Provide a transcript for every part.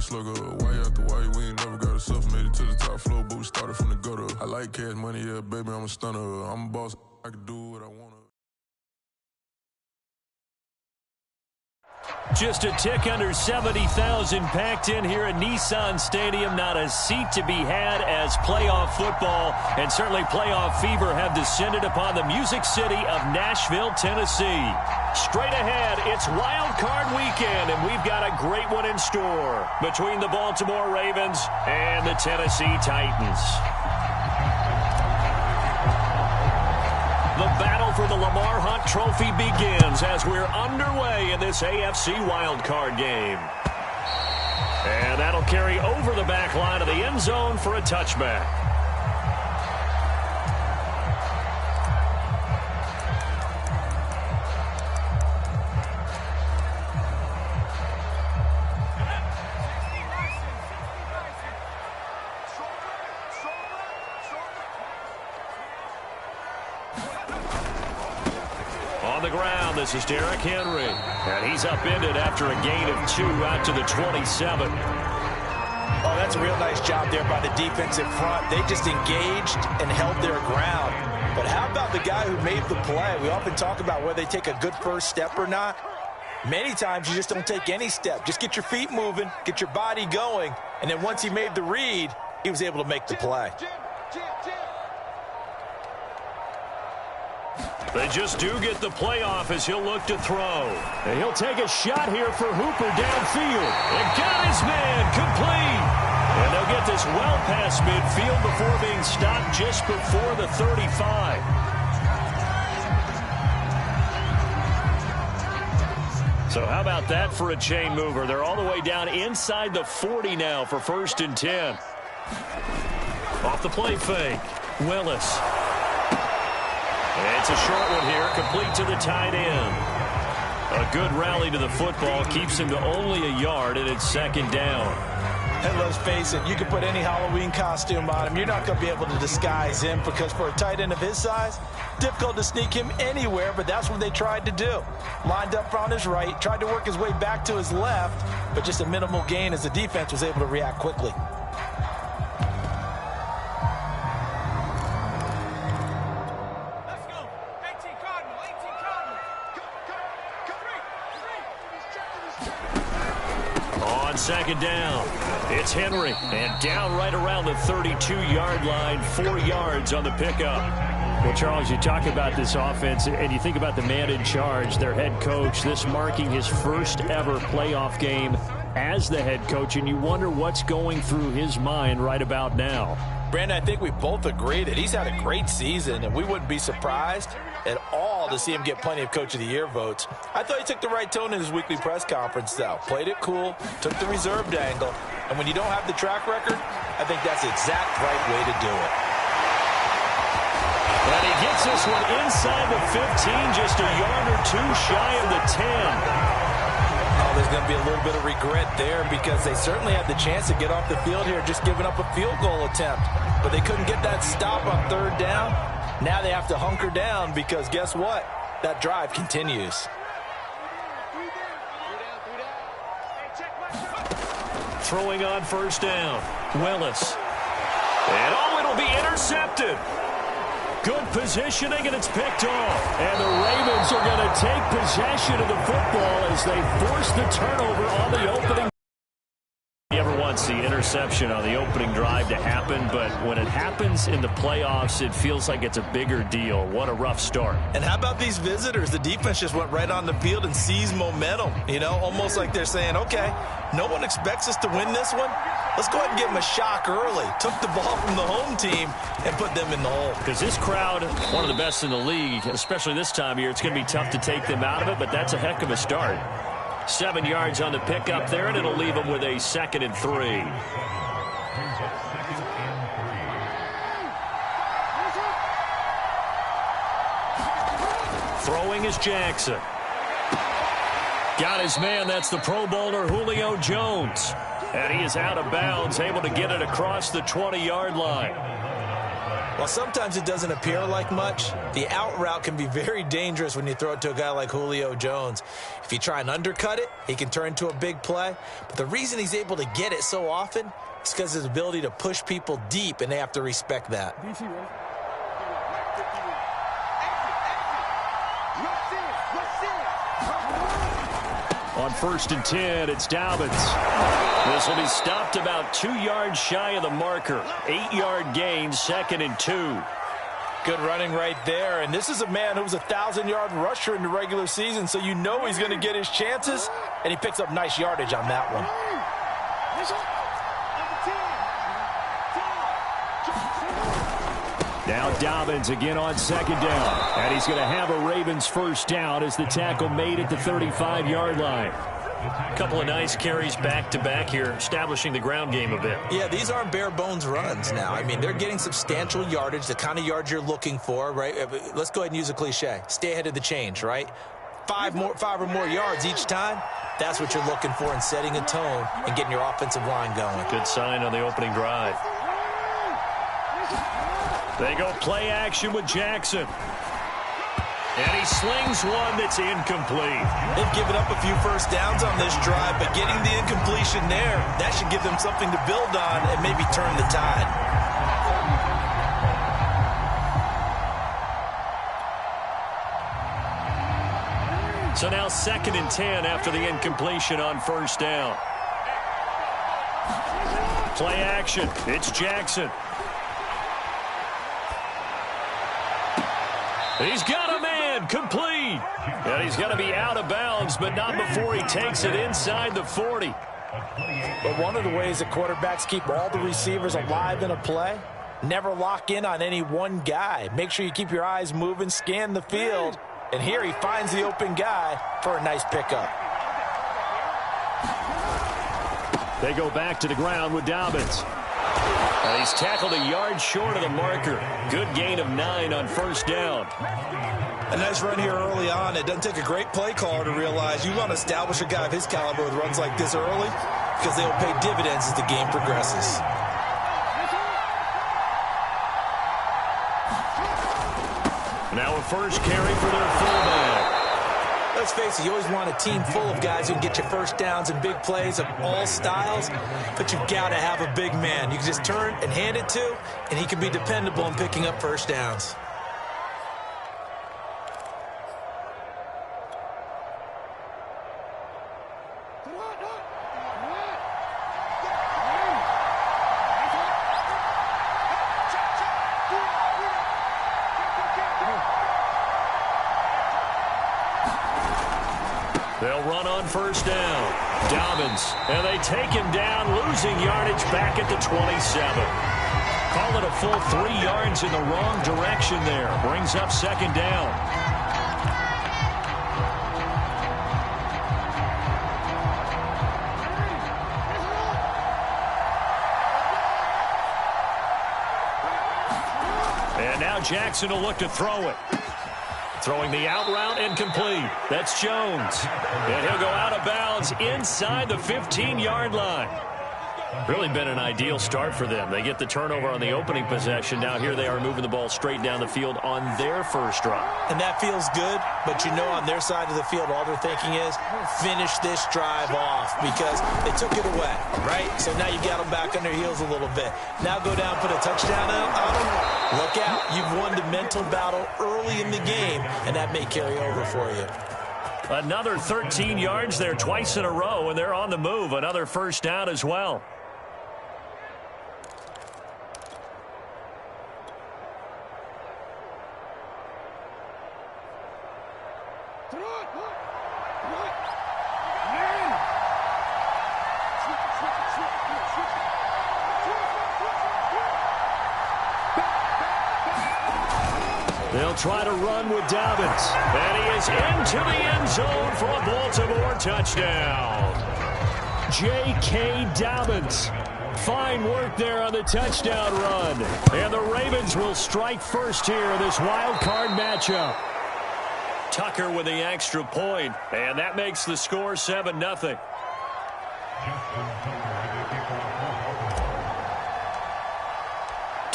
slugger. Why after why we ain't never got ourselves made it to the top floor, but we started from the gutter. I like cash money, yeah, baby, I'm a stunner. I'm a boss, I can do what I want. Just a tick under 70,000 packed in here at Nissan Stadium. Not a seat to be had as playoff football and certainly playoff fever have descended upon the Music City of Nashville, Tennessee. Straight ahead, it's Wild Card Weekend, and we've got a great one in store between the Baltimore Ravens and the Tennessee Titans. The battle for the Lamar Hunt Trophy begins as we're underway in this AFC wildcard game. And that'll carry over the back line of the end zone for a touchback. On the ground, this is Derrick Henry. And he's upended after a gain of 2 out to the 27. Oh, that's a real nice job there by the defensive front. They just engaged and held their ground. But how about the guy who made the play? We often talk about whether they take a good first step or not. Many times you just don't take any step. Just get your feet moving, get your body going, and then once he made the read, he was able to make the play. They just do get the playoff as he'll look to throw. And he'll take a shot here for Hooper downfield. And got his man complete. And they'll get this well past midfield before being stopped just before the 35. So how about that for a chain mover? They're all the way down inside the 40 now for 1st and 10. Off the play fake. Willis. It's a short one here, complete to the tight end. A good rally to the football keeps him to only a yard, and it's 2nd down. And let's face it, you can put any Halloween costume on him. You're not going to be able to disguise him because for a tight end of his size, difficult to sneak him anywhere, but that's what they tried to do. Lined up on his right, tried to work his way back to his left, but just a minimal gain as the defense was able to react quickly. On 2nd down, it's Henry, and down right around the 32-yard line, 4 yards on the pickup. Well, Charles, you talk about this offense, and you think about the man in charge, their head coach, this marking his first ever playoff game as the head coach, and you wonder what's going through his mind right about now. Brandon, I think we both agree that he's had a great season, and we wouldn't be surprised at all to see him get plenty of Coach of the Year votes. I thought he took the right tone in his weekly press conference, though. Played it cool, took the reserved angle, and when you don't have the track record, I think that's the exact right way to do it. And he gets this one inside the 15, just a yard or 2 shy of the 10. Oh, there's going to be a little bit of regret there because they certainly had the chance to get off the field here, just giving up a field goal attempt. But they couldn't get that stop on 3rd down. Now they have to hunker down because guess what? That drive continues. Throwing on 1st down. Willis. And it'll be intercepted. Good positioning, and it's picked off. And the Ravens are going to take possession of the football as they force the turnover on the opening. Never wants the interception on the opening drive to happen, but when it happens in the playoffs, it feels like it's a bigger deal. What a rough start. And how about these visitors? The defense just went right on the field and seized momentum. You know, almost like they're saying, okay, no one expects us to win this one. Let's go ahead and give them a shock early. Took the ball from the home team and put them in the hole. Because this crowd, one of the best in the league, especially this time of year, it's going to be tough to take them out of it, but that's a heck of a start. 7 yards on the pickup there, and it'll leave them with a 2nd and 3. Throwing is Jackson. Got his man. That's the Pro Bowler Julio Jones. And he is out of bounds, able to get it across the 20-yard line. While sometimes it doesn't appear like much, the out route can be very dangerous when you throw it to a guy like Julio Jones. If you try and undercut it, he can turn into a big play. But the reason he's able to get it so often is because of his ability to push people deep, and they have to respect that. On 1st and 10, it's Dobbins. This will be stopped about 2 yards shy of the marker. 8-yard gain, 2nd and 2. Good running right there. And this is a man who was a 1,000-yard rusher in the regular season, so you know he's going to get his chances. And he picks up nice yardage on that one. Now Dobbins again on 2nd down. And he's going to have a Ravens first down as the tackle made at the 35-yard line. A couple of nice carries back-to-back here, establishing the ground game a bit. Yeah, these aren't bare-bones runs now. I mean, they're getting substantial yardage, the kind of yards you're looking for, right? Let's go ahead and use a cliche. Stay ahead of the change, right? 5 or more yards each time. That's what you're looking for in setting a tone and getting your offensive line going. Good sign on the opening drive. They go play action with Jackson. And he slings one that's incomplete. They've given up a few first downs on this drive, but getting the incompletion there, that should give them something to build on and maybe turn the tide. So now 2nd and 10 after the incompletion on 1st down. Play action. It's Jackson. He's got a man, complete. And he's going to be out of bounds, but not before he takes it inside the 40. But one of the ways that quarterbacks keep all the receivers alive in a play, never lock in on any one guy. Make sure you keep your eyes moving, scan the field. And here he finds the open guy for a nice pickup. They go back to the ground with Dobbins. And he's tackled a yard short of the marker. Good gain of 9 on 1st down. A nice run here early on. It doesn't take a great play caller to realize you want to establish a guy of his caliber with runs like this early because they will pay dividends as the game progresses. Now a first carry for their fullback. Let's face it, you always want a team full of guys who can get you first downs and big plays of all styles, but you've got to have a big man. You can just turn and hand it to, and he can be dependable in picking up first downs. They'll run on 1st down. Dobbins, and they take him down, losing yardage back at the 27. Call it a full 3 yards in the wrong direction there. Brings up 2nd down. And now Jackson will look to throw it. Throwing the out route incomplete. That's Jones. And he'll go out of bounds inside the 15-yard line. Really been an ideal start for them. They get the turnover on the opening possession. Now here they are moving the ball straight down the field on their first drive. And that feels good, but you know on their side of the field all they're thinking is finish this drive off because they took it away, right? So now you got them back on their heels a little bit. Now go down, put a touchdown on them. Look out. You've won the mental battle early in the game, and that may carry over for you. Another 13 yards there twice in a row, and they're on the move. Another first down as well. They'll try to run with Dobbins. And he is into the end zone for a Baltimore touchdown. J.K. Dobbins. Fine work there on the touchdown run. And the Ravens will strike first here in this wild card matchup. Tucker with the extra point, and that makes the score 7-0.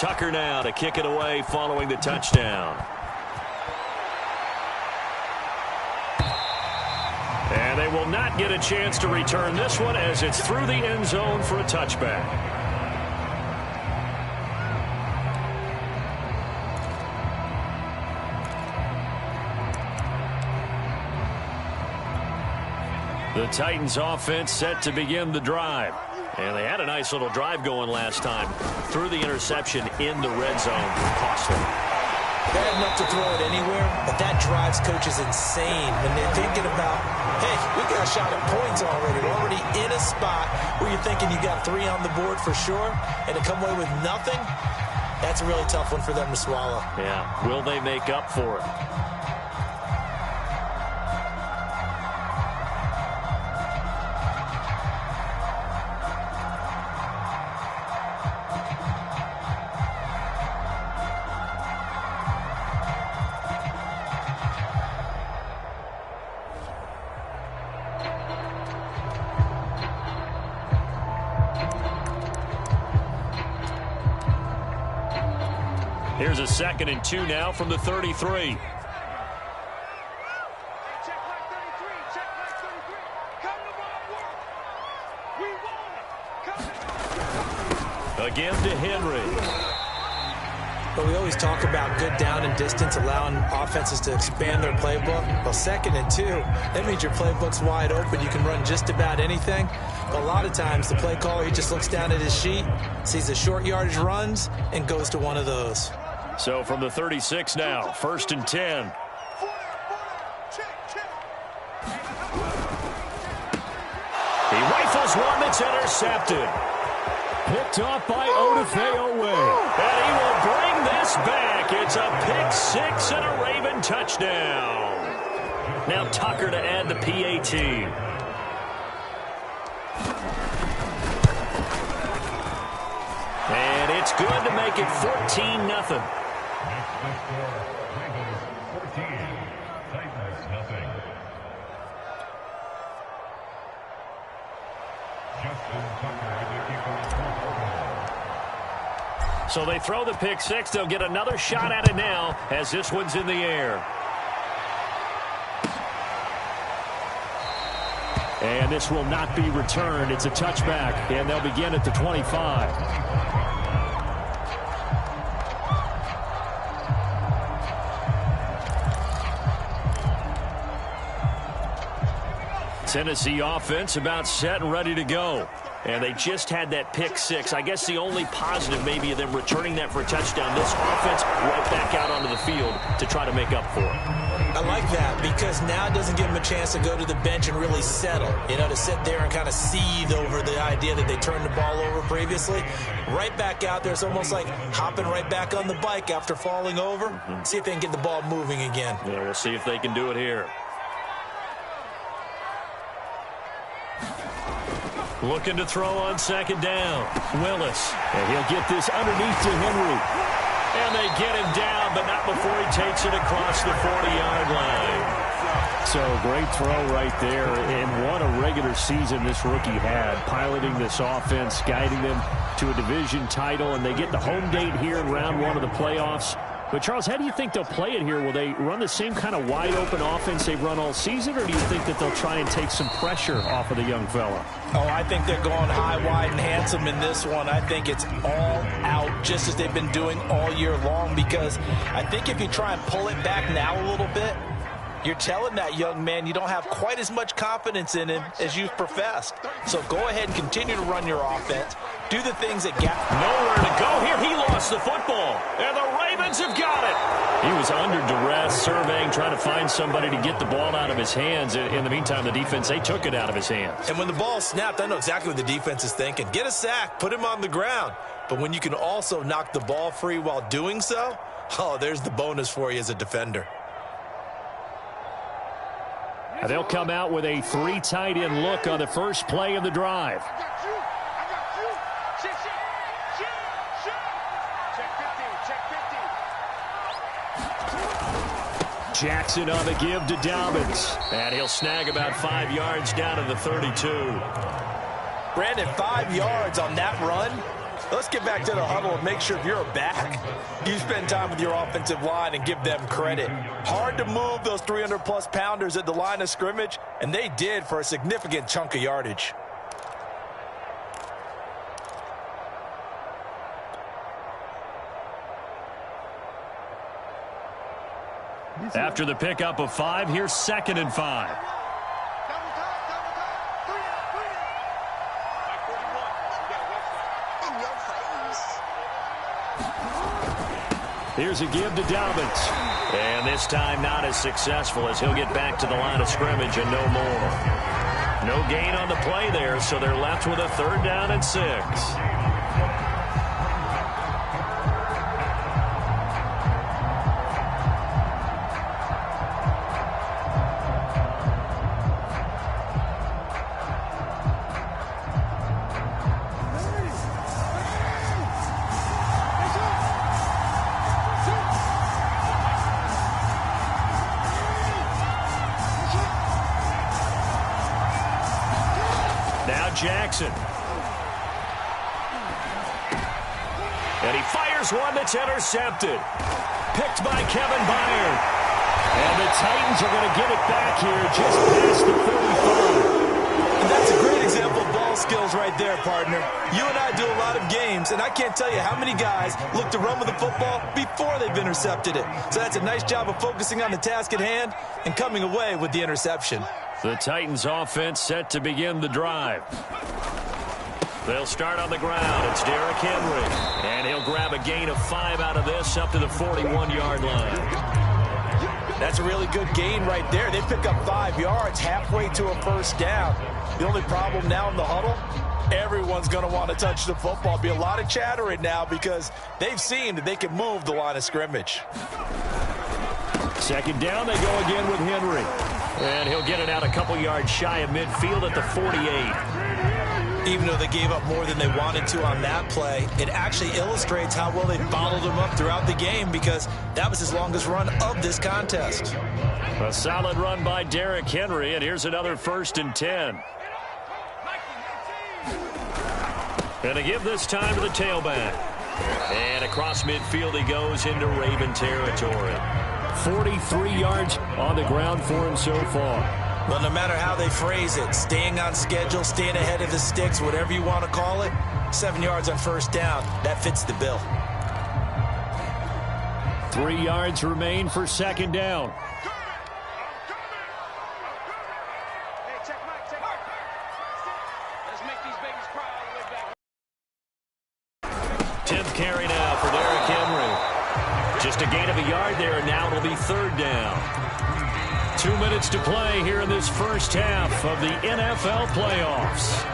Tucker now to kick it away following the touchdown. And they will not get a chance to return this one as it's through the end zone for a touchback. The Titans offense set to begin the drive. And they had a nice little drive going last time. Through the interception in the red zone. Costly. They had enough to throw it anywhere, but that drives coaches insane when they're thinking about, hey, we got a shot at points already. We're already in a spot where you're thinking you got 3 on the board for sure, and to come away with nothing, that's a really tough one for them to swallow. Yeah, will they make up for it? Here's a 2nd and 2 now from the 33. Again to Henry. But we always talk about good down and distance, allowing offenses to expand their playbook. Well, 2nd and 2, that means your playbook's wide open. You can run just about anything. But a lot of times, the play caller, he just looks down at his sheet, sees the short yardage runs, and goes to one of those. So from the 36 now, 1st and 10. He rifles one that's intercepted. Picked off by Odafe-Oweh. And he will bring this back. It's a pick-6 and a Raven touchdown. Now Tucker to add the PAT. And it's good to make it 14-0. So they throw the pick-6. They'll get another shot at it now as this one's in the air. And this will not be returned. It's a touchback, and they'll begin at the 25. Tennessee offense about set and ready to go. And they just had that pick-6. I guess the only positive maybe of them returning that for a touchdown. This offense right back out onto the field to try to make up for it. I like that because now it doesn't give them a chance to go to the bench and really settle. You know, to sit there and kind of seethe over the idea that they turned the ball over previously. Right back out there. It's almost like hopping right back on the bike after falling over. See if they can get the ball moving again. Yeah, we'll see if they can do it here. Looking to throw on 2nd down. Willis. And he'll get this underneath to Henry. And they get him down, but not before he takes it across the 40-yard line. So great throw right there. And what a regular season this rookie had. Piloting this offense, guiding them to a division title. And they get the home gate here in round 1 of the playoffs. But, Charles, how do you think they'll play it here? Will they run the same kind of wide-open offense they've run all season, or do you think that they'll try and take some pressure off of the young fella? Oh, I think they're going high, wide, and handsome in this one. I think it's all out just as they've been doing all year long because I think if you try and pull it back now a little bit, you're telling that young man you don't have quite as much confidence in him as you've professed. So go ahead and continue to run your offense. Do the things that got nowhere to go here. He lost the football, and the Ravens have got it. He was under duress, surveying, trying to find somebody to get the ball out of his hands. In the meantime, the defense, they took it out of his hands. And when the ball snapped, I know exactly what the defense is thinking. Get a sack, put him on the ground. But when you can also knock the ball free while doing so, oh, there's the bonus for you as a defender. And they'll come out with a 3 tight end look on the first play of the drive. Jackson on the give to Dobbins. And he'll snag about 5 yards down to the 32. Brandon, 5 yards on that run. Let's get back to the huddle and make sure if you're a back, you spend time with your offensive line and give them credit. Hard to move those 300-plus pounders at the line of scrimmage, and they did for a significant chunk of yardage. After the pickup of 5, here's 2nd and 5. Here's a give to Dobbins. And this time not as successful as he'll get back to the line of scrimmage and no more. No gain on the play there, so they're left with a 3rd down and 6. Jackson. And he fires one that's intercepted. Picked by Kevin Byard. And the Titans are going to get it back here just past the 45. And that's a great example of ball skills right there, partner. You and I do a lot of games, and I can't tell you how many guys look to run with the football before they've intercepted it. So that's a nice job of focusing on the task at hand and coming away with the interception. The Titans offense set to begin the drive. They'll start on the ground. It's Derrick Henry. And he'll grab a gain of 5 out of this up to the 41-yard line. That's a really good gain right there. They pick up 5 yards halfway to a 1st down. The only problem now in the huddle, everyone's going to want to touch the football. Be a lot of chatter right now because they've seen that they can move the line of scrimmage. 2nd down, they go again with Henry. And he'll get it out a couple yards shy of midfield at the 48. Even though they gave up more than they wanted to on that play, it actually illustrates how well they followed them up throughout the game because that was his longest run of this contest. A solid run by Derrick Henry, and here's another 1st and 10. And a give this time to the tailback. And across midfield he goes into Raven territory. 43 yards on the ground for him so far. Well, no matter how they phrase it, staying on schedule, staying ahead of the sticks, whatever you want to call it, 7 yards on 1st down, that fits the bill. 3 yards remain for 2nd down. Carry now for Derrick Henry. Just a gain of a yard there, and now it'll be 3rd down. 2 minutes to play here in this 1st half of the NFL playoffs.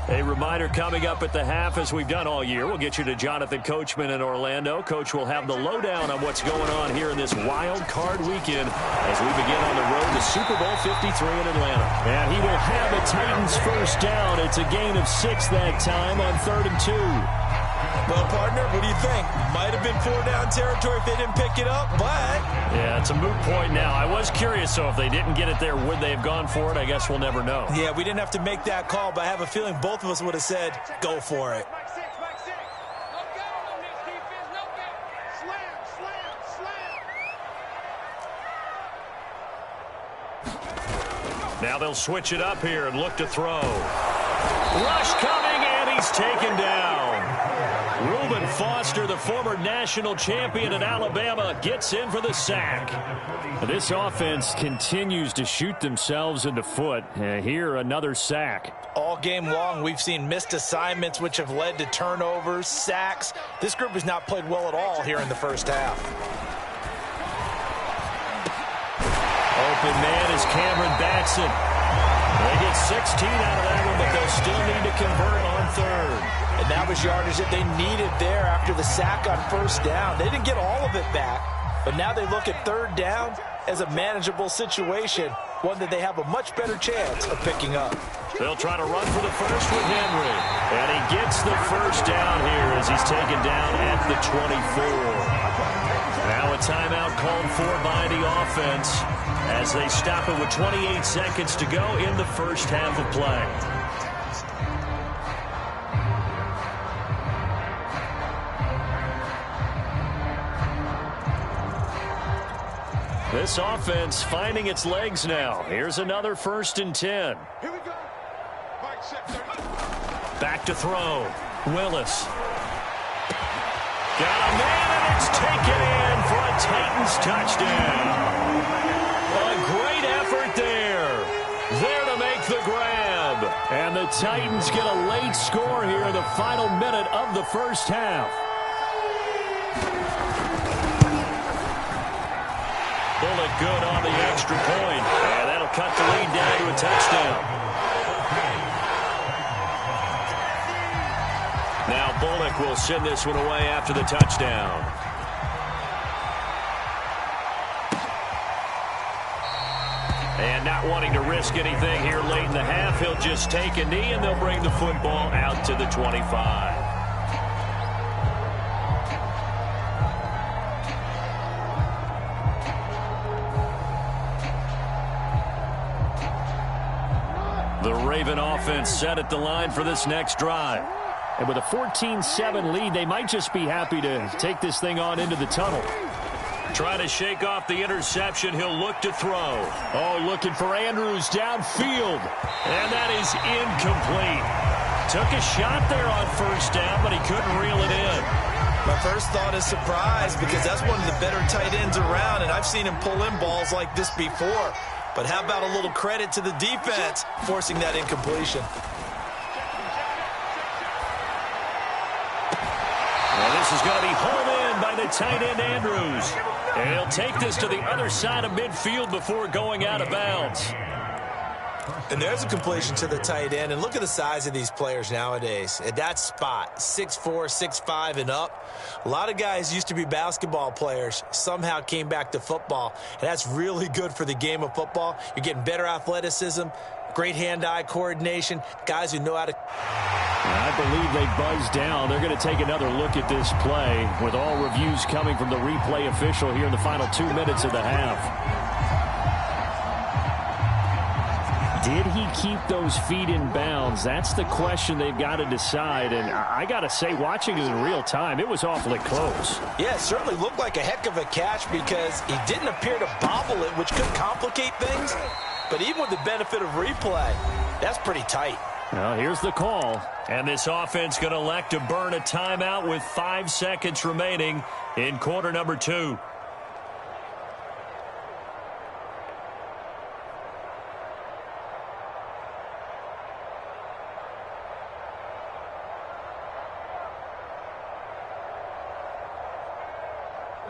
A reminder coming up at the half, as we've done all year. We'll get you to Jonathan Coachman in Orlando. Coach will have the lowdown on what's going on here in this wild card weekend as we begin on the road to Super Bowl 53 in Atlanta. And he will have the Titans 1st down. It's a gain of 6 that time on 3rd and 2. Well, partner, what do you think? Might have been 4-down territory if they didn't pick it up, but... Yeah, it's a moot point now. I was curious, so if they didn't get it there, would they have gone for it? I guess we'll never know. Yeah, we didn't have to make that call, but I have a feeling both of us would have said, go for it. Now they'll switch it up here and look to throw. Rush coming, and he's taken down. Reuben Foster, the former national champion in Alabama, gets in for the sack. This offense continues to shoot themselves in the foot. Here, another sack. All game long, we've seen missed assignments, which have led to turnovers, sacks. This group has not played well at all here in the 1st half. Open man is Cameron Batson. They get 16 out of that one, but they'll still need to convert on 3rd. And that was yardage that they needed there after the sack on 1st down. They didn't get all of it back, but now they look at 3rd down. as a manageable situation, one that they have a much better chance of picking up. They'll try to run for the first with Henry. And he gets the first down here as he's taken down at the 24. Now a timeout called for by the offense as they stop it with 28 seconds to go in the first half of play. This offense finding its legs now. Here's another 1st and 10. Here we go. Back to throw. Willis. Got a man, and it's taken in for a Titans touchdown. A great effort there. There to make the grab. And the Titans get a late score here in the final minute of the first half. Bullet good on the extra point. And that'll cut the lead down to a touchdown. Now Bullock will send this one away after the touchdown. And not wanting to risk anything here late in the half, he'll just take a knee and they'll bring the football out to the 25. The Raven offense set at the line for this next drive. And with a 14-7 lead, they might just be happy to take this thing on into the tunnel. Trying to shake off the interception. He'll look to throw. Oh, looking for Andrews downfield. And that is incomplete. Took a shot there on first down, but he couldn't reel it in. My first thought is surprise because that's one of the better tight ends around, and I've seen him pull in balls like this before. But how about a little credit to the defense forcing that incompletion? Well, this is going to be hauled in by the tight end Andrews. And he'll take this to the other side of midfield before going out of bounds. And there's a completion to the tight end. And look at the size of these players nowadays. At that spot, 6'4", 6'5", and up. A lot of guys used to be basketball players, somehow came back to football. And that's really good for the game of football. You're getting better athleticism, great hand-eye coordination, guys who know how to... I believe they buzzed down. They're going to take another look at this play with all reviews coming from the replay official here in the final 2 minutes of the half. Did he keep those feet in bounds? That's the question they've got to decide. And I got to say, watching it in real time, it was awfully close. Yeah, it certainly looked like a heck of a catch because he didn't appear to bobble it, which could complicate things. But even with the benefit of replay, that's pretty tight. Well, here's the call. And this offense going to elect to burn a timeout with 5 seconds remaining in quarter number 2.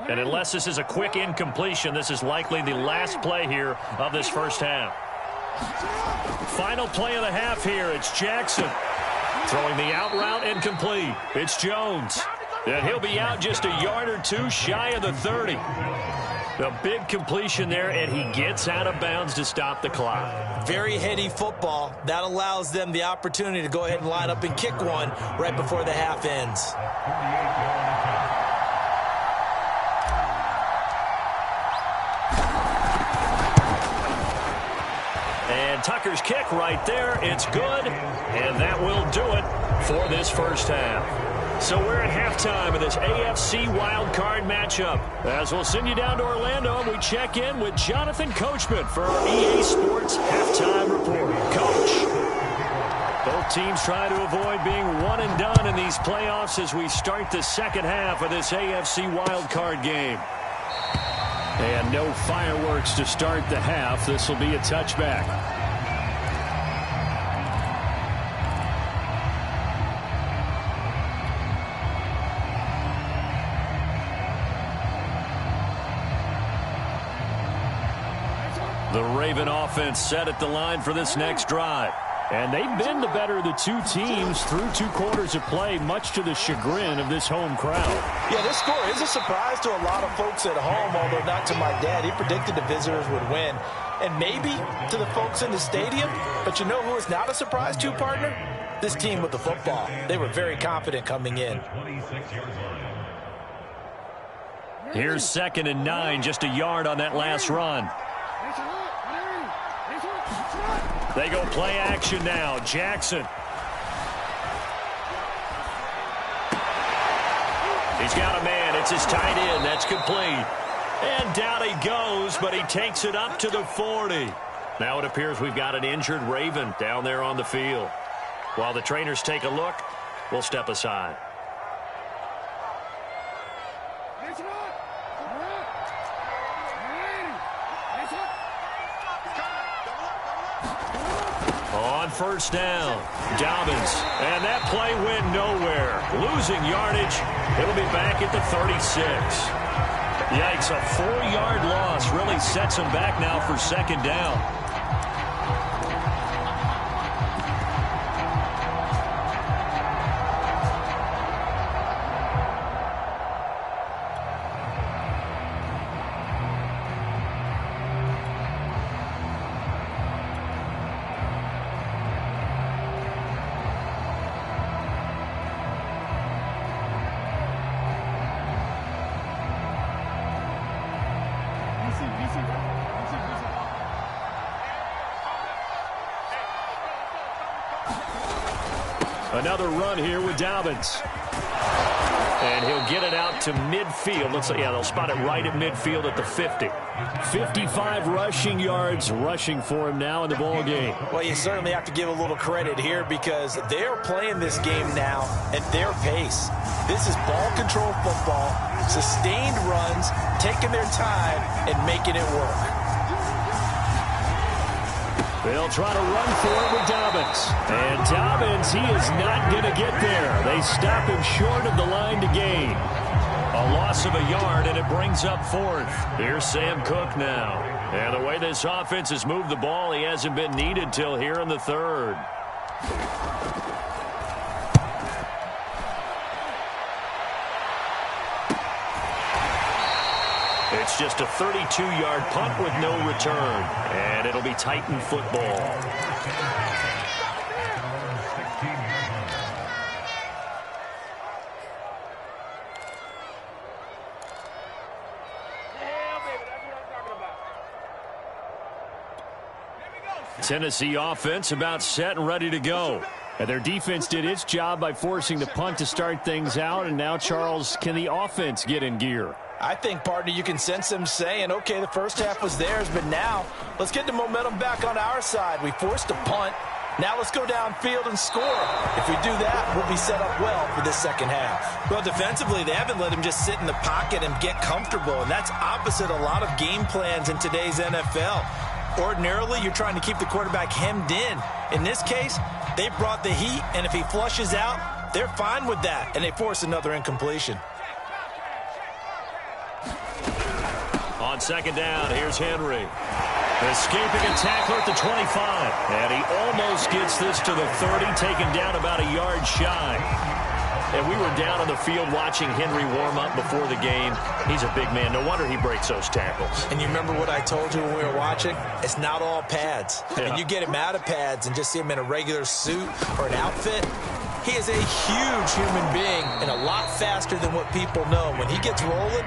And unless this is a quick incompletion, this is likely the last play here of this first half. Final play of the half here. It's Jackson throwing the out route incomplete. It's Jones. And he'll be out just a yard or two shy of the 30. A big completion there, and he gets out of bounds to stop the clock. Very heady football. That allows them the opportunity to go ahead and line up and kick one right before the half ends. And Tucker's kick right there. It's good, and that will do it for this first half. So we're at halftime of this AFC wildcard matchup. As we'll send you down to Orlando, and we check in with Jonathan Coachman for our EA Sports Halftime Report. Coach. Both teams try to avoid being one and done in these playoffs as we start the second half of this AFC wildcard game. And no fireworks to start the half. This will be a touchback. The Raven offense set at the line for this next drive. And they've been the better of the two teams through 2 quarters of play, much to the chagrin of this home crowd. Yeah, this score is a surprise to a lot of folks at home, although not to my dad. He predicted the visitors would win. And maybe to the folks in the stadium. But you know who is not a surprise to, partner? This team with the football. They were very confident coming in. Here's 2nd and 9, just a yard on that last run. They go play action now. Jackson. He's got a man. It's his tight end. That's complete. And down he goes, but he takes it up to the 40. Now it appears we've got an injured Raven down there on the field. While the trainers take a look, we'll step aside. On first down, Dobbins, and that play went nowhere. Losing yardage, it'll be back at the 36. Yikes, a 4-yard loss really sets him back now for 2nd down. Another run here with Dobbins. And he'll get it out to midfield. Looks like, yeah, they'll spot it right at midfield at the 50. 55 rushing yards rushing for him now in the ball game. Well, you certainly have to give a little credit here because they're playing this game now at their pace. This is ball control football, sustained runs, taking their time and making it work. They'll try to run for it with Dobbins. And Dobbins, he is not going to get there. They stop him short of the line to gain. A loss of a yard, and it brings up 4th. Here's Sam Cook now. And the way this offense has moved the ball, he hasn't been needed till here in the 3rd. It's just a 32-yard punt with no return. And it'll be Titan football. Tennessee offense about set and ready to go. And their defense did its job by forcing the punt to start things out. And now, Charles, can the offense get in gear? I think, partner, you can sense them saying, okay, the first half was theirs, but now let's get the momentum back on our side. We forced a punt. Now let's go downfield and score. If we do that, we'll be set up well for this second half. Well, defensively, they haven't let him just sit in the pocket and get comfortable, and that's opposite a lot of game plans in today's NFL. Ordinarily, you're trying to keep the quarterback hemmed in. In this case, they brought the heat, and if he flushes out, they're fine with that, and they force another incompletion. On 2nd down, here's Henry. Escaping a tackler at the 25. And he almost gets this to the 30, taken down about a yard shy. And we were down on the field watching Henry warm up before the game. He's a big man. No wonder he breaks those tackles. And you remember what I told you when we were watching? It's not all pads. Yeah. And you get him out of pads and just see him in a regular suit or an outfit. He is a huge human being and a lot faster than what people know. When he gets rolling,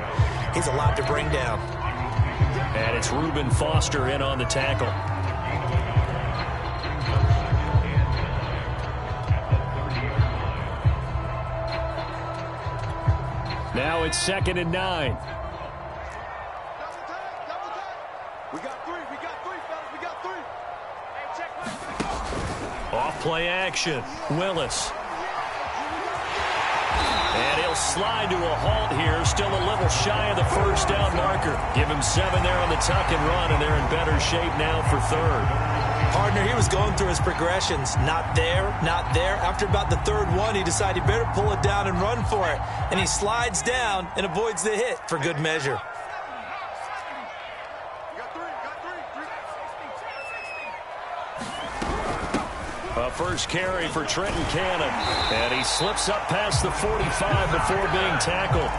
he's a lot to bring down. And it's Reuben Foster in on the tackle. Now it's 2nd and 9. We got three, fellas, we got three. Hey, check. Off play action. Willis. And he'll slide to a halt here. Still a little shy of the first down marker. Give him 7 there on the tuck and run, and they're in better shape now for 3rd. Partner, he was going through his progressions. Not there, not there. After about the 3rd one, he decided he better pull it down and run for it. And he slides down and avoids the hit for good measure. A first carry for Trenton Cannon. And he slips up past the 45 before being tackled.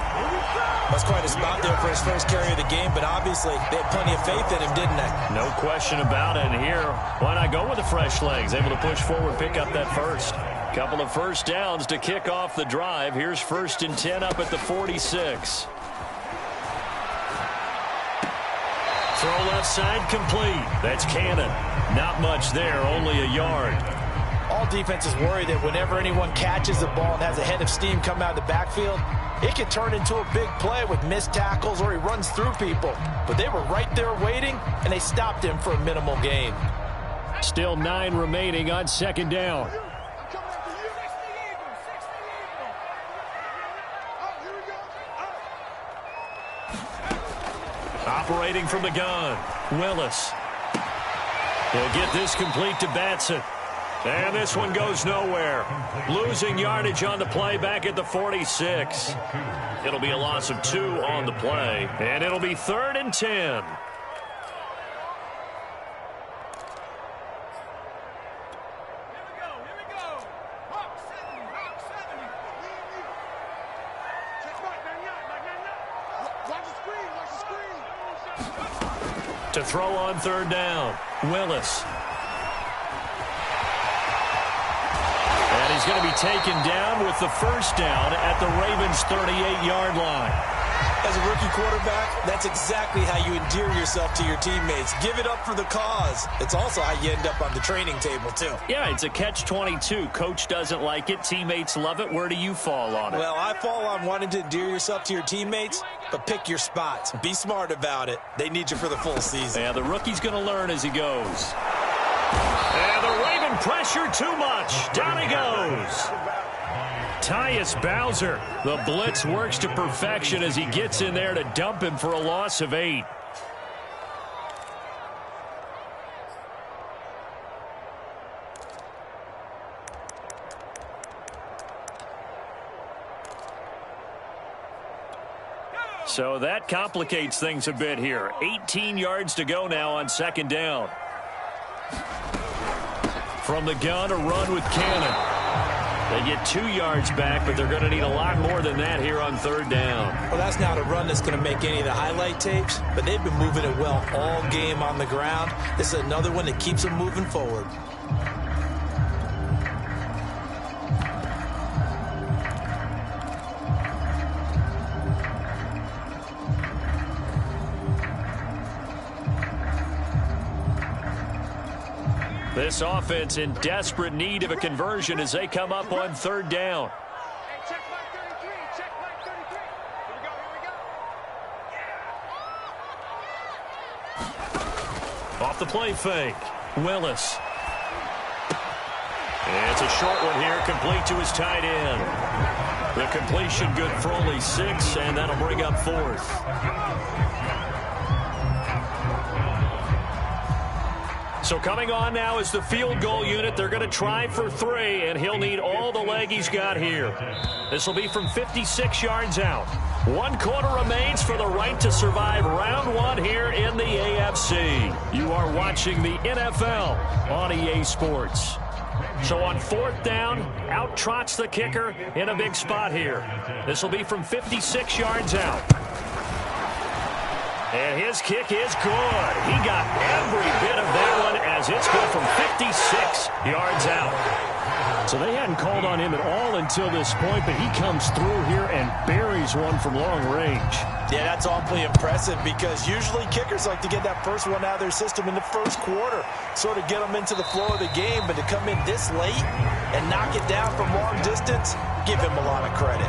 That's quite a spot there for his first carry of the game, but obviously they had plenty of faith in him, didn't they? No question about it. And here, why not go with the fresh legs? Able to push forward, pick up that first. Couple of first downs to kick off the drive. Here's 1st and 10 up at the 46. Throw left side complete. That's Cannon. Not much there, only a yard. All defenses worry that whenever anyone catches the ball and has a head of steam come out of the backfield, it can turn into a big play with missed tackles or he runs through people. But they were right there waiting, and they stopped him for a minimal gain. Still 9 remaining on 2nd down. Operating from the gun, Willis. He'll get this complete to Batson. And this one goes nowhere. Losing yardage on the play back at the 46. It'll be a loss of 2 on the play. And it'll be 3rd and 10. To throw on 3rd down, Willis. And he's going to be taken down with the first down at the Ravens' 38-yard line. As a rookie quarterback, that's exactly how you endear yourself to your teammates. Give it up for the cause. It's also how you end up on the training table, too. Yeah, it's a catch-22. Coach doesn't like it. Teammates love it. Where do you fall on it? Well, I fall on wanting to endear yourself to your teammates, but pick your spots. Be smart about it. They need you for the full season. Yeah, the rookie's going to learn as he goes. And the Raven pressure too much. Down he goes. Tyus Bowser. The blitz works to perfection as he gets in there to dump him for a loss of 8. So that complicates things a bit here. 18 yards to go now on 2nd down. From the gun, a run with Cannon. They get 2 yards back, but they're going to need a lot more than that here on 3rd down. Well, that's not a run that's going to make any of the highlight tapes, but they've been moving it well all game on the ground. This is another one that keeps them moving forward. This offense in desperate need of a conversion as they come up on 3rd down. Hey, check mark 33. Check mark 33. Here we go. Off the play fake. Willis. It's a short one here, complete to his tight end. The completion good for only 6, and that'll bring up 4th. So coming on now is the field goal unit. They're going to try for 3, and he'll need all the leg he's got here. This will be from 56 yards out. 1 quarter remains for the right to survive round 1 here in the AFC. You are watching the NFL on EA Sports. So on 4th down, out trots the kicker in a big spot here. This will be from 56 yards out. And his kick is good. He got every bit of that one as it's good from 56 yards out. So they hadn't called on him at all until this point, but he comes through here and buries one from long range. Yeah, that's awfully impressive because usually kickers like to get that first one out of their system in the first quarter, sort of get them into the flow of the game, but to come in this late and knock it down from long distance, give him a lot of credit.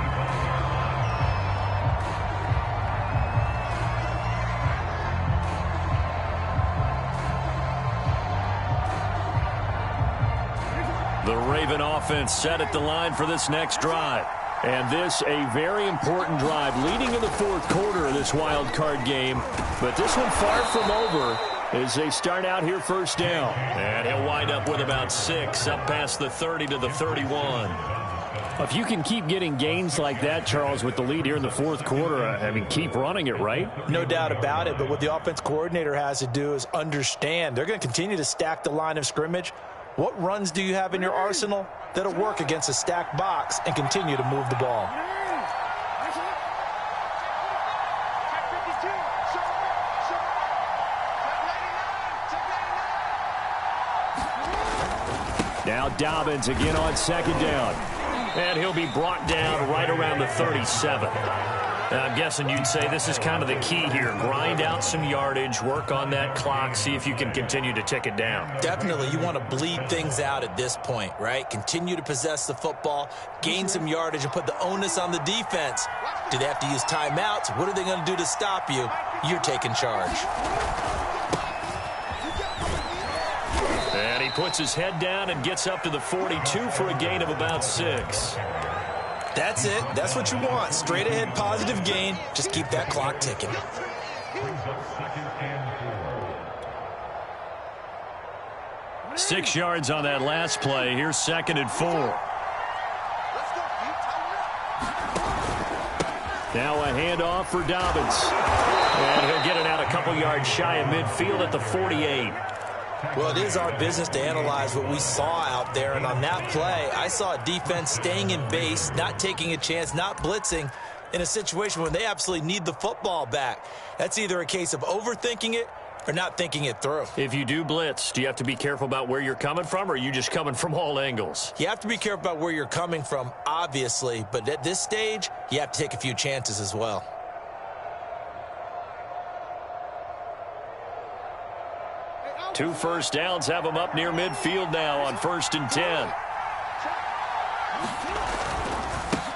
The Raven offense set at the line for this next drive. And this a very important drive leading in the 4th quarter of this wild card game. But this one far from over as they start out here 1st down. And he'll wind up with about 6 up past the 30 to the 31. If you can keep getting gains like that, Charles, with the lead here in the 4th quarter, I mean, keep running it, right? No doubt about it, but what the offense coordinator has to do is understand they're going to continue to stack the line of scrimmage. What runs do you have in your arsenal that'll work against a stacked box and continue to move the ball? Now Dobbins again on second down. And he'll be brought down right around the 37. I'm guessing you'd say this is kind of the key here. Grind out some yardage, work on that clock, see if you can continue to tick it down. Definitely. You want to bleed things out at this point, right? Continue to possess the football, gain some yardage, and put the onus on the defense. Do they have to use timeouts? What are they going to do to stop you? You're taking charge. And he puts his head down and gets up to the 42 for a gain of about 6. That's it. That's what you want. Straight ahead positive gain. Just keep that clock ticking. Six yards on that last play. Here's 2nd and 4. Now a handoff for Dobbins. And he'll get it out a couple yards shy of midfield at the 48. Well, it is our business to analyze what we saw out there, and on that play, I saw a defense staying in base, not taking a chance, not blitzing in a situation where they absolutely need the football back. That's either a case of overthinking it or not thinking it through. If you do blitz, do you have to be careful about where you're coming from, or are you just coming from all angles? You have to be careful about where you're coming from, obviously, but at this stage, you have to take a few chances as well. 2 first downs have him up near midfield now on 1st and 10.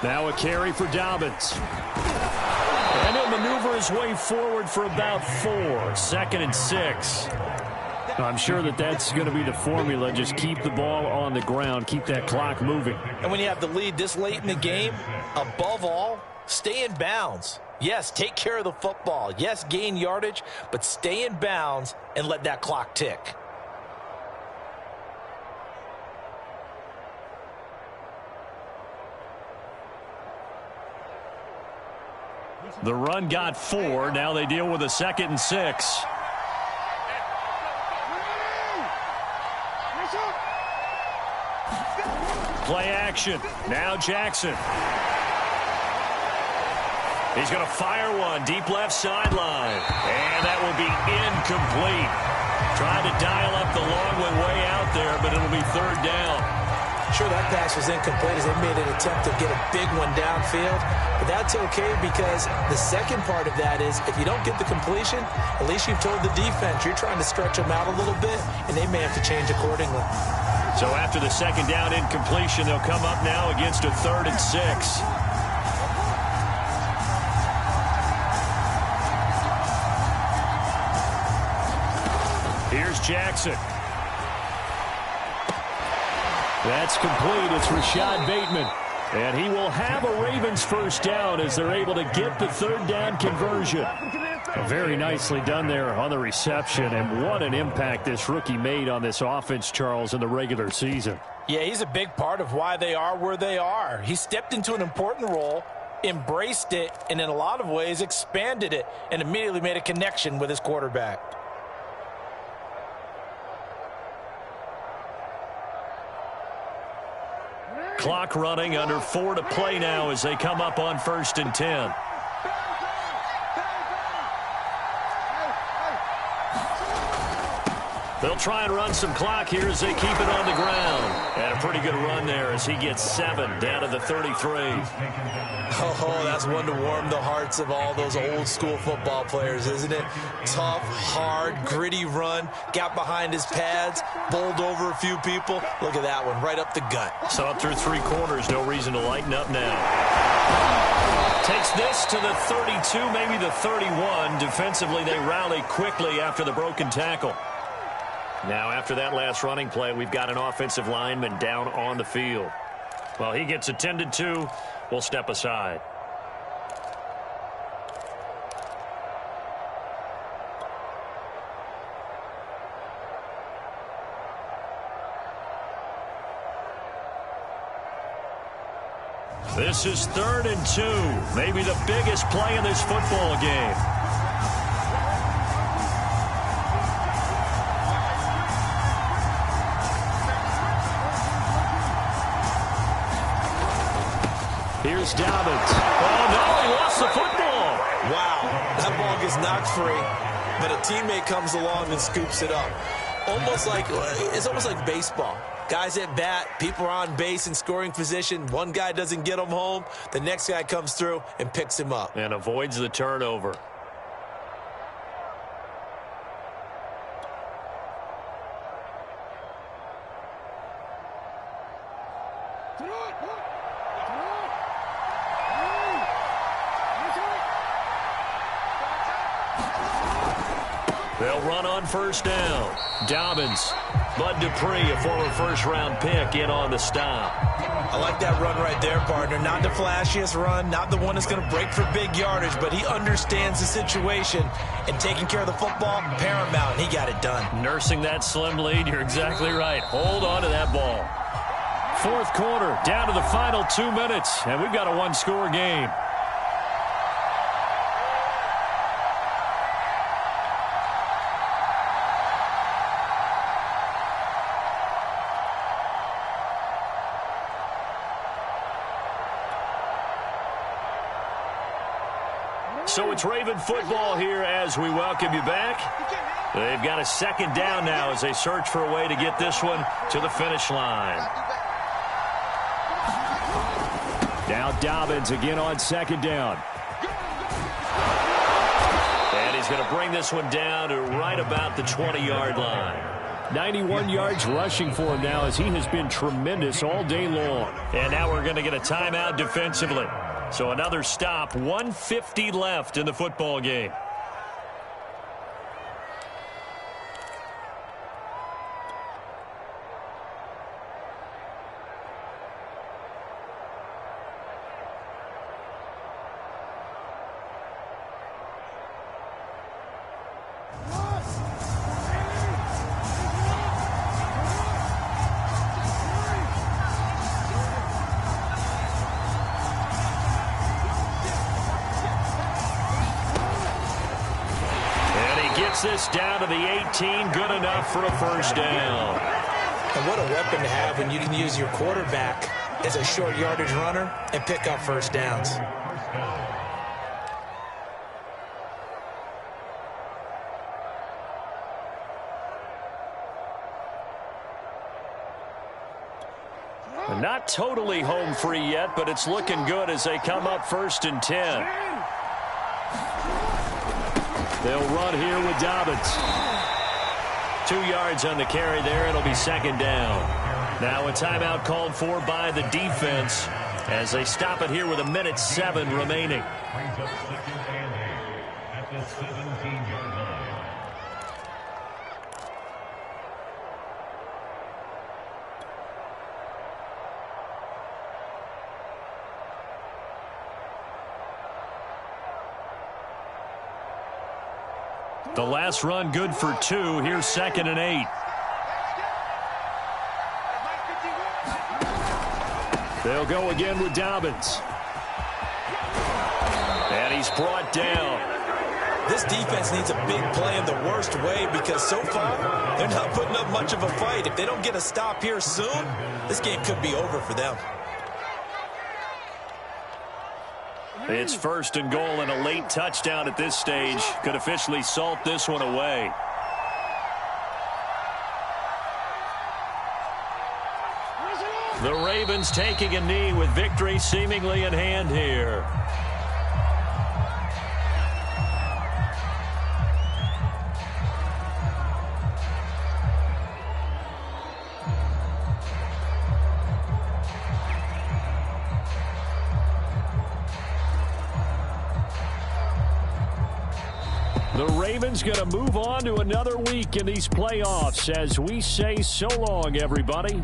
Now a carry for Dobbins. And he'll maneuver his way forward for about 4. 2nd and 6. I'm sure that's going to be the formula. Just keep the ball on the ground. Keep that clock moving. And when you have the lead this late in the game, above all, stay in bounds. Yes, take care of the football. Yes, gain yardage, but stay in bounds and let that clock tick. The run got 4. Now they deal with a 2nd and 6. Play action. Now Jackson. He's going to fire one deep left sideline. And that will be incomplete. Tried to dial up the long way out there, but it'll be 3rd down. Sure, that pass was incomplete as they made an attempt to get a big one downfield. But that's okay because the second part of that is if you don't get the completion, at least you've told the defense you're trying to stretch them out a little bit, and they may have to change accordingly. So after the 2nd down incompletion, they'll come up now against a 3rd and 6. Here's Jackson. That's complete. It's Rashad Bateman. And he will have a Ravens first down as they're able to get the 3rd down conversion. Very nicely done there on the reception. And what an impact this rookie made on this offense, Charles, in the regular season. Yeah, he's a big part of why they are where they are. He stepped into an important role, embraced it, and in a lot of ways expanded it, and immediately made a connection with his quarterback. Clock running, under 4 to play now as they come up on 1st and 10. They'll try and run some clock here as they keep it on the ground. And a pretty good run there as he gets 7 down to the 33. Oh, that's one to warm the hearts of all those old school football players, isn't it? Tough, hard, gritty run, got behind his pads, bowled over a few people. Look at that one, right up the gut. Saw it through 3 quarters, no reason to lighten up now. Takes this to the 32, maybe the 31. Defensively, they rally quickly after the broken tackle. Now, after that last running play, we've got an offensive lineman down on the field. Well, he gets attended to. We'll step aside. This is 3rd and 2. Maybe the biggest play in this football game. Chris Dobbins. Oh, no, he lost the football. Wow, that ball gets knocked free, but a teammate comes along and scoops it up. It's almost like baseball. Guys at bat, people are on base in scoring position. One guy doesn't get him home. The next guy comes through and picks him up. And avoids the turnover. They'll run on first down. Dobbins. Bud Dupree, a former first-round pick, in on the stop. I like that run right there, partner. Not the flashiest run, not the one that's going to break for big yardage, but he understands the situation, and taking care of the football, paramount, and he got it done. Nursing that slim lead, you're exactly right. Hold on to that ball. Fourth quarter, down to the final 2 minutes, and we've got a one-score game. So it's Raven football here as we welcome you back. They've got a second down now as they search for a way to get this one to the finish line. Now Dobbins again on second down. And he's going to bring this one down to right about the 20-yard line. 91 yards rushing for him now as he has been tremendous all day long. And now we're going to get a timeout defensively. So another stop, 1:50 left in the football game. This down to the 18, good enough for a first down. And what a weapon to have when you can use your quarterback as a short yardage runner and pick up first downs. Not totally home free yet, but it's looking good as they come up 1st and 10. They'll run here with Dobbins. 2 yards on the carry there. It'll be second down. Now a timeout called for by the defense as they stop it here with 1:07 remaining. The last run good for 2. Here's 2nd and 8. They'll go again with Dobbins. And he's brought down. This defense needs a big play in the worst way because so far they're not putting up much of a fight. If they don't get a stop here soon, this game could be over for them. It's 1st and goal, and a late touchdown at this stage could officially salt this one away. The Ravens taking a knee with victory seemingly in hand here. The Ravens going to move on to another week in these playoffs as we say so long, everybody.